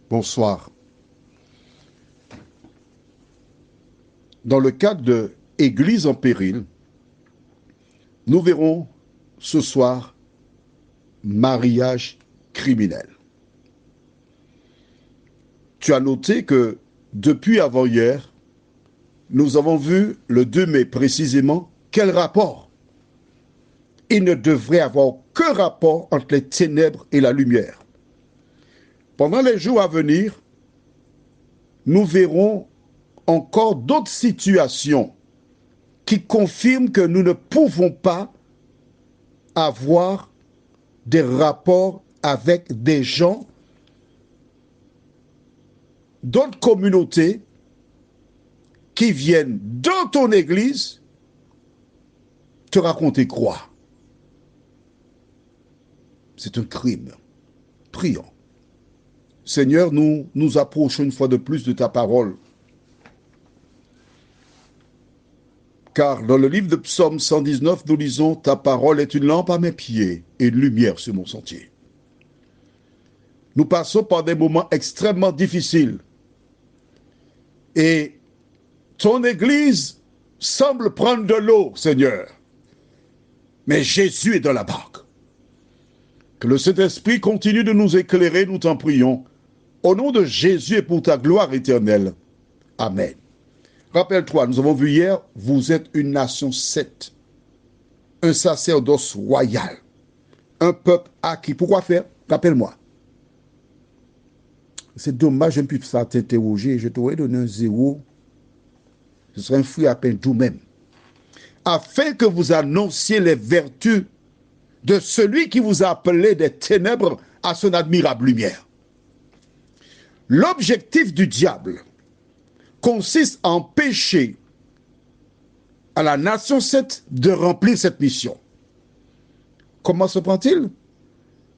Bonsoir. Dans le cadre de Église en péril, nous verrons ce soir mariage criminel. Tu as noté que depuis avant-hier, nous avons vu le 2 mai précisément quel rapport. Il ne devrait avoir aucun rapport entre les ténèbres et la lumière. Pendant les jours à venir, nous verrons encore d'autres situations qui confirment que nous ne pouvons pas avoir des rapports avec des gens d'autres communautés qui viennent dans ton église te raconter quoi? C'est un crime. Prions. Seigneur, nous nous approchons une fois de plus de ta parole. Car dans le livre de Psaume 119, nous lisons « Ta parole est une lampe à mes pieds et une lumière sur mon sentier ». Nous passons par des moments extrêmement difficiles. Et ton Église semble prendre de l'eau, Seigneur. Mais Jésus est dans la barque. Que le Saint-Esprit continue de nous éclairer, nous t'en prions. Au nom de Jésus et pour ta gloire éternelle. Amen. Rappelle-toi, nous avons vu hier, vous êtes une nation sainte, un sacerdoce royal, un peuple acquis. Pourquoi faire? Rappelle-moi. C'est dommage, je ne puisse pas t'interroger, je t'aurais donné un 0. Ce serait un fruit à peine tout même. Afin que vous annonciez les vertus de celui qui vous a appelé des ténèbres à son admirable lumière. L'objectif du diable consiste à empêcher à la nation sainte de remplir cette mission. Comment se prend-il?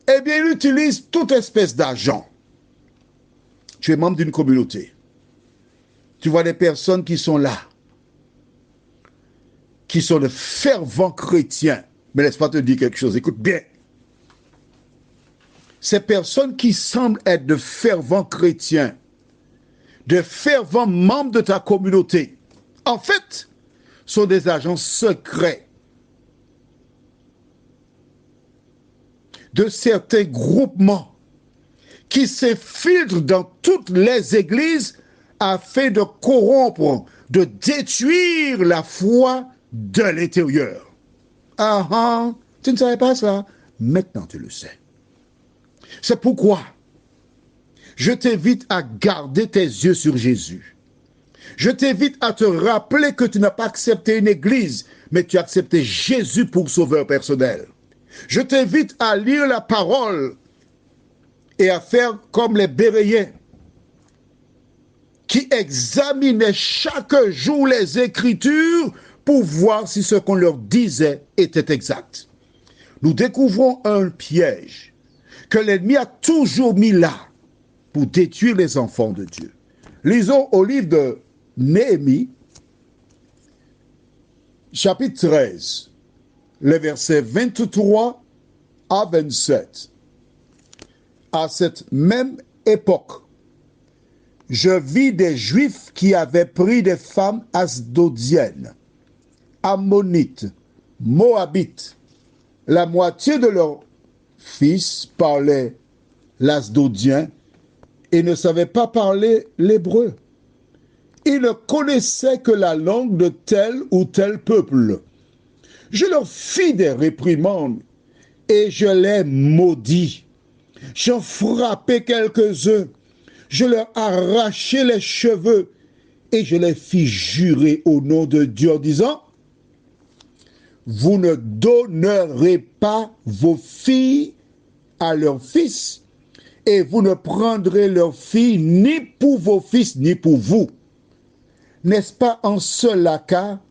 Eh bien, il utilise toute espèce d'agent. Tu es membre d'une communauté. Tu vois des personnes qui sont là, qui sont de fervents chrétiens. Mais laisse-moi te dire quelque chose, écoute bien. Ces personnes qui semblent être de fervents chrétiens, de fervents membres de ta communauté, en fait, sont des agents secrets de certains groupements qui s'infiltrent dans toutes les églises afin de corrompre, de détruire la foi de l'intérieur. Ah ah, tu ne savais pas ça? Maintenant tu le sais. C'est pourquoi je t'invite à garder tes yeux sur Jésus. Je t'invite à te rappeler que tu n'as pas accepté une église, mais tu as accepté Jésus pour sauveur personnel. Je t'invite à lire la parole et à faire comme les Béréens qui examinaient chaque jour les Écritures pour voir si ce qu'on leur disait était exact. Nous découvrons un piège que l'ennemi a toujours mis là pour détruire les enfants de Dieu. Lisons au livre de Néhémie, chapitre 13, les versets 23 à 27. À cette même époque, je vis des Juifs qui avaient pris des femmes asdodiennes, ammonites, moabites. La moitié de leurs fils parlaient l'asdodien et ne savaient pas parler l'hébreu. Ils ne connaissaient que la langue de tel ou tel peuple. Je leur fis des réprimandes et je les maudis. J'en frappai quelques-uns. Je leur arrachai les cheveux et je les fis jurer au nom de Dieu en disant: vous ne donnerez pas vos filles à leurs fils et vous ne prendrez leurs filles ni pour vos fils ni pour vous. N'est-ce pas en cela qu'a,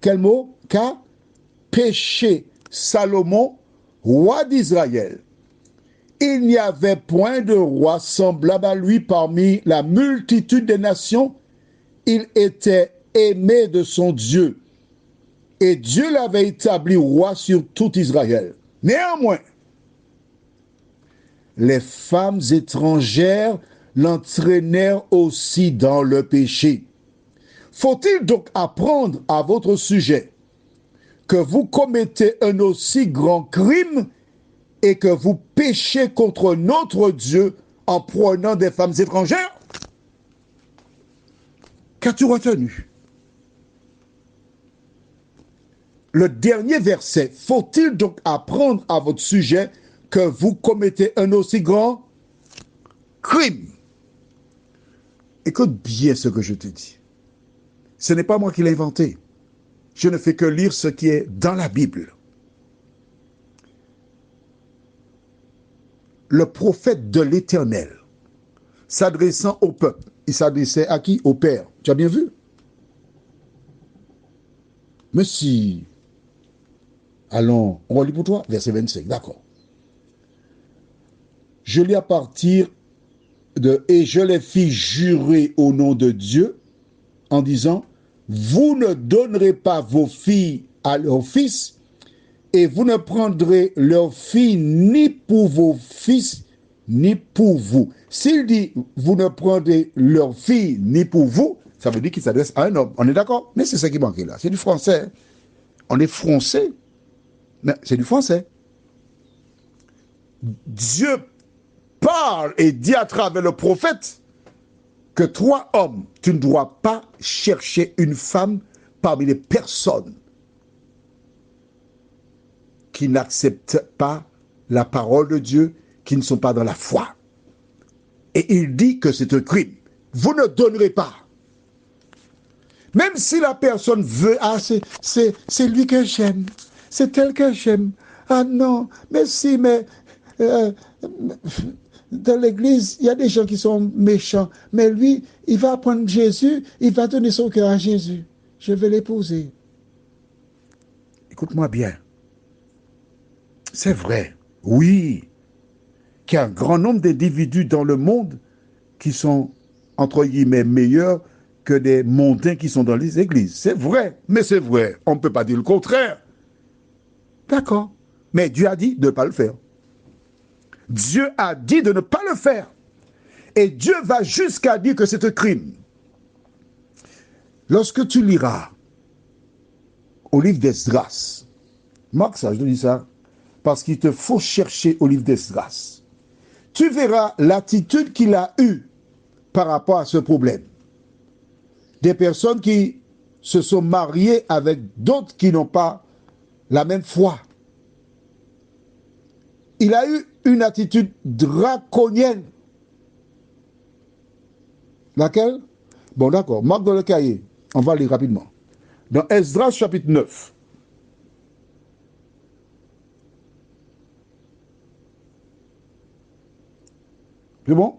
quel mot? Qu'a péché Salomon, roi d'Israël. Il n'y avait point de roi semblable à lui parmi la multitude des nations. Il était aimé de son Dieu. Et Dieu l'avait établi roi sur tout Israël. Néanmoins, les femmes étrangères l'entraînèrent aussi dans le péché. Faut-il donc apprendre à votre sujet que vous commettez un aussi grand crime et que vous péchez contre notre Dieu en prenant des femmes étrangères? Qu'as-tu retenu? Le dernier verset, faut-il donc apprendre à votre sujet que vous commettez un aussi grand crime? Écoute bien ce que je te dis. Ce n'est pas moi qui l'ai inventé. Je ne fais que lire ce qui est dans la Bible. Le prophète de l'Éternel, s'adressant au peuple, il s'adressait à qui? Au Père. Tu as bien vu? Mais si... Allons, on relit pour toi, verset 25, d'accord. Je lis à partir de « Et je les fis jurer au nom de Dieu, en disant, vous ne donnerez pas vos filles à leurs fils, et vous ne prendrez leurs filles ni pour vos fils, ni pour vous. » S'il dit, vous ne prendrez leurs filles ni pour vous, ça veut dire qu'il s'adresse à un homme. On est d'accord? Mais c'est ça qui manquait là. C'est du français. On est français. Mais c'est du français. Dieu parle et dit à travers le prophète que toi, homme, tu ne dois pas chercher une femme parmi les personnes qui n'acceptent pas la parole de Dieu, qui ne sont pas dans la foi. Et il dit que c'est un crime. Vous ne donnerez pas. Même si la personne veut, ah, c'est lui que j'aime, c'est elle que j'aime. Ah non, mais si, mais dans l'église, il y a des gens qui sont méchants, mais lui, il va prendre Jésus, il va donner son cœur à Jésus. Je vais l'épouser. Écoute-moi bien. C'est vrai, oui, qu'il y a un grand nombre d'individus dans le monde qui sont, entre guillemets, meilleurs que des mondains qui sont dans les églises. C'est vrai, mais c'est vrai. On ne peut pas dire le contraire. D'accord. Mais Dieu a dit de ne pas le faire. Dieu a dit de ne pas le faire. Et Dieu va jusqu'à dire que c'est un crime. Lorsque tu liras au livre d'Esdras, marque ça, je te dis ça, parce qu'il te faut chercher au livre d'Esdras, tu verras l'attitude qu'il a eue par rapport à ce problème. Des personnes qui se sont mariées avec d'autres qui n'ont pas la même foi. Il a eu une attitude draconienne. Laquelle? Bon, d'accord. Marque dans le cahier. On va lire rapidement. Dans Esdras chapitre 9. C'est bon?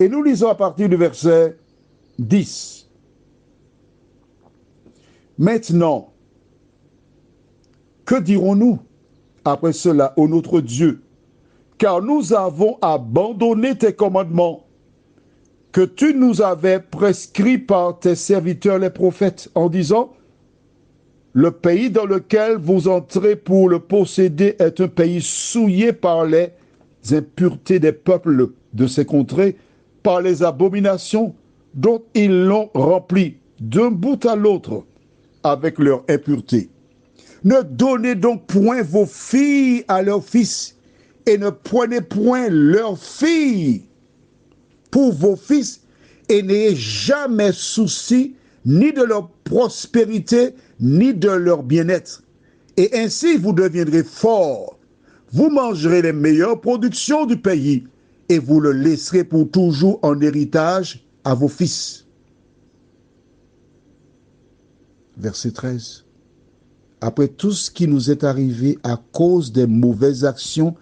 Et nous lisons à partir du verset 10. Maintenant, que dirons-nous après cela, ô notre Dieu? Car nous avons abandonné tes commandements que tu nous avais prescrits par tes serviteurs les prophètes, en disant, le pays dans lequel vous entrez pour le posséder est un pays souillé par les impuretés des peuples de ces contrées, par les abominations dont ils l'ont rempli d'un bout à l'autre avec leur impureté. Ne donnez donc point vos filles à leurs fils, et ne prenez point leurs filles pour vos fils, et n'ayez jamais souci ni de leur prospérité, ni de leur bien-être. Et ainsi vous deviendrez forts. Vous mangerez les meilleures productions du pays, et vous le laisserez pour toujours en héritage à vos fils. Verset 13. Après tout ce qui nous est arrivé à cause des mauvaises actions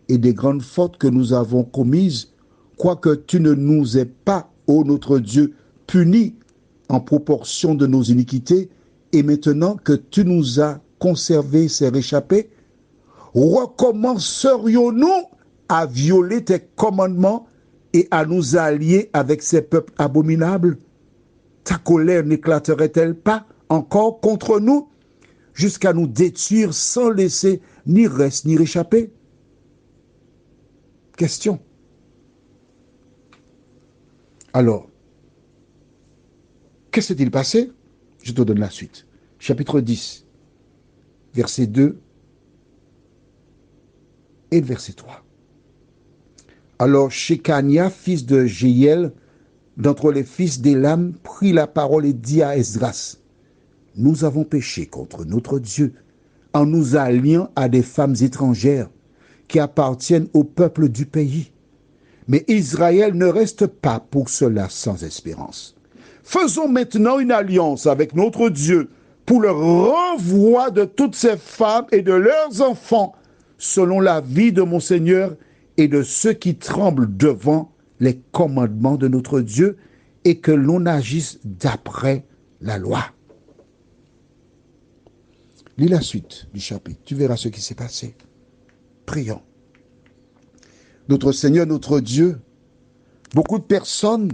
et des grandes fautes que nous avons commises, quoique tu ne nous aies pas, ô notre Dieu, punis en proportion de nos iniquités, et maintenant que tu nous as conservé ces réchappés, recommencerions-nous à violer tes commandements et à nous allier avec ces peuples abominables? Ta colère n'éclaterait-elle pas encore contre nous, jusqu'à nous détruire sans laisser ni reste ni réchapper? question. Alors, que s'est-il passé? Je te donne la suite. Chapitre 10, verset 2 et le verset 3. Alors Shekania, fils de Jéhiel, d'entre les fils d'Élam, prit la parole et dit à Esdras, « Nous avons péché contre notre Dieu en nous alliant à des femmes étrangères qui appartiennent au peuple du pays. Mais Israël ne reste pas pour cela sans espérance. Faisons maintenant une alliance avec notre Dieu pour le renvoi de toutes ces femmes et de leurs enfants, selon la vie de mon Seigneur et de ceux qui tremblent devant les commandements de notre Dieu, et que l'on agisse d'après la loi. » Lis la suite du chapitre, tu verras ce qui s'est passé. Prions. Notre Seigneur, notre Dieu, beaucoup de personnes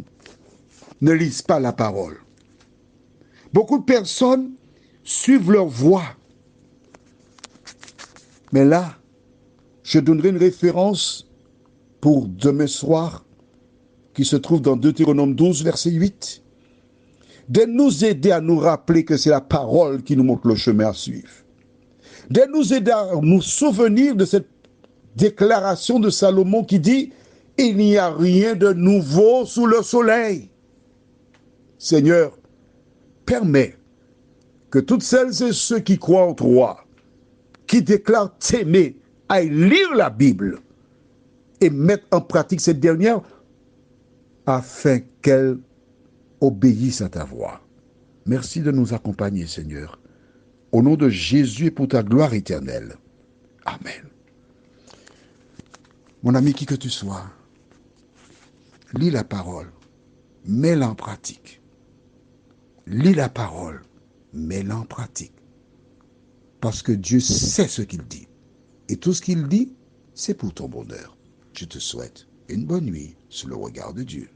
ne lisent pas la parole. Beaucoup de personnes suivent leur voie. Mais là, je donnerai une référence pour demain soir qui se trouve dans Deutéronome 12, verset 8. De nous aider à nous rappeler que c'est la parole qui nous montre le chemin à suivre. De nous aider à nous souvenir de cette déclaration de Salomon qui dit « Il n'y a rien de nouveau sous le soleil ». Seigneur, permets que toutes celles et ceux qui croient en toi, qui déclarent t'aimer, aillent lire la Bible et mettre en pratique cette dernière afin qu'elle obéisse à ta voix. Merci de nous accompagner, Seigneur. Au nom de Jésus et pour ta gloire éternelle. Amen. Mon ami, qui que tu sois, lis la parole, mets-la en pratique. Lis la parole, mets-la en pratique. Parce que Dieu sait ce qu'il dit. Et tout ce qu'il dit, c'est pour ton bonheur. Je te souhaite une bonne nuit sous le regard de Dieu.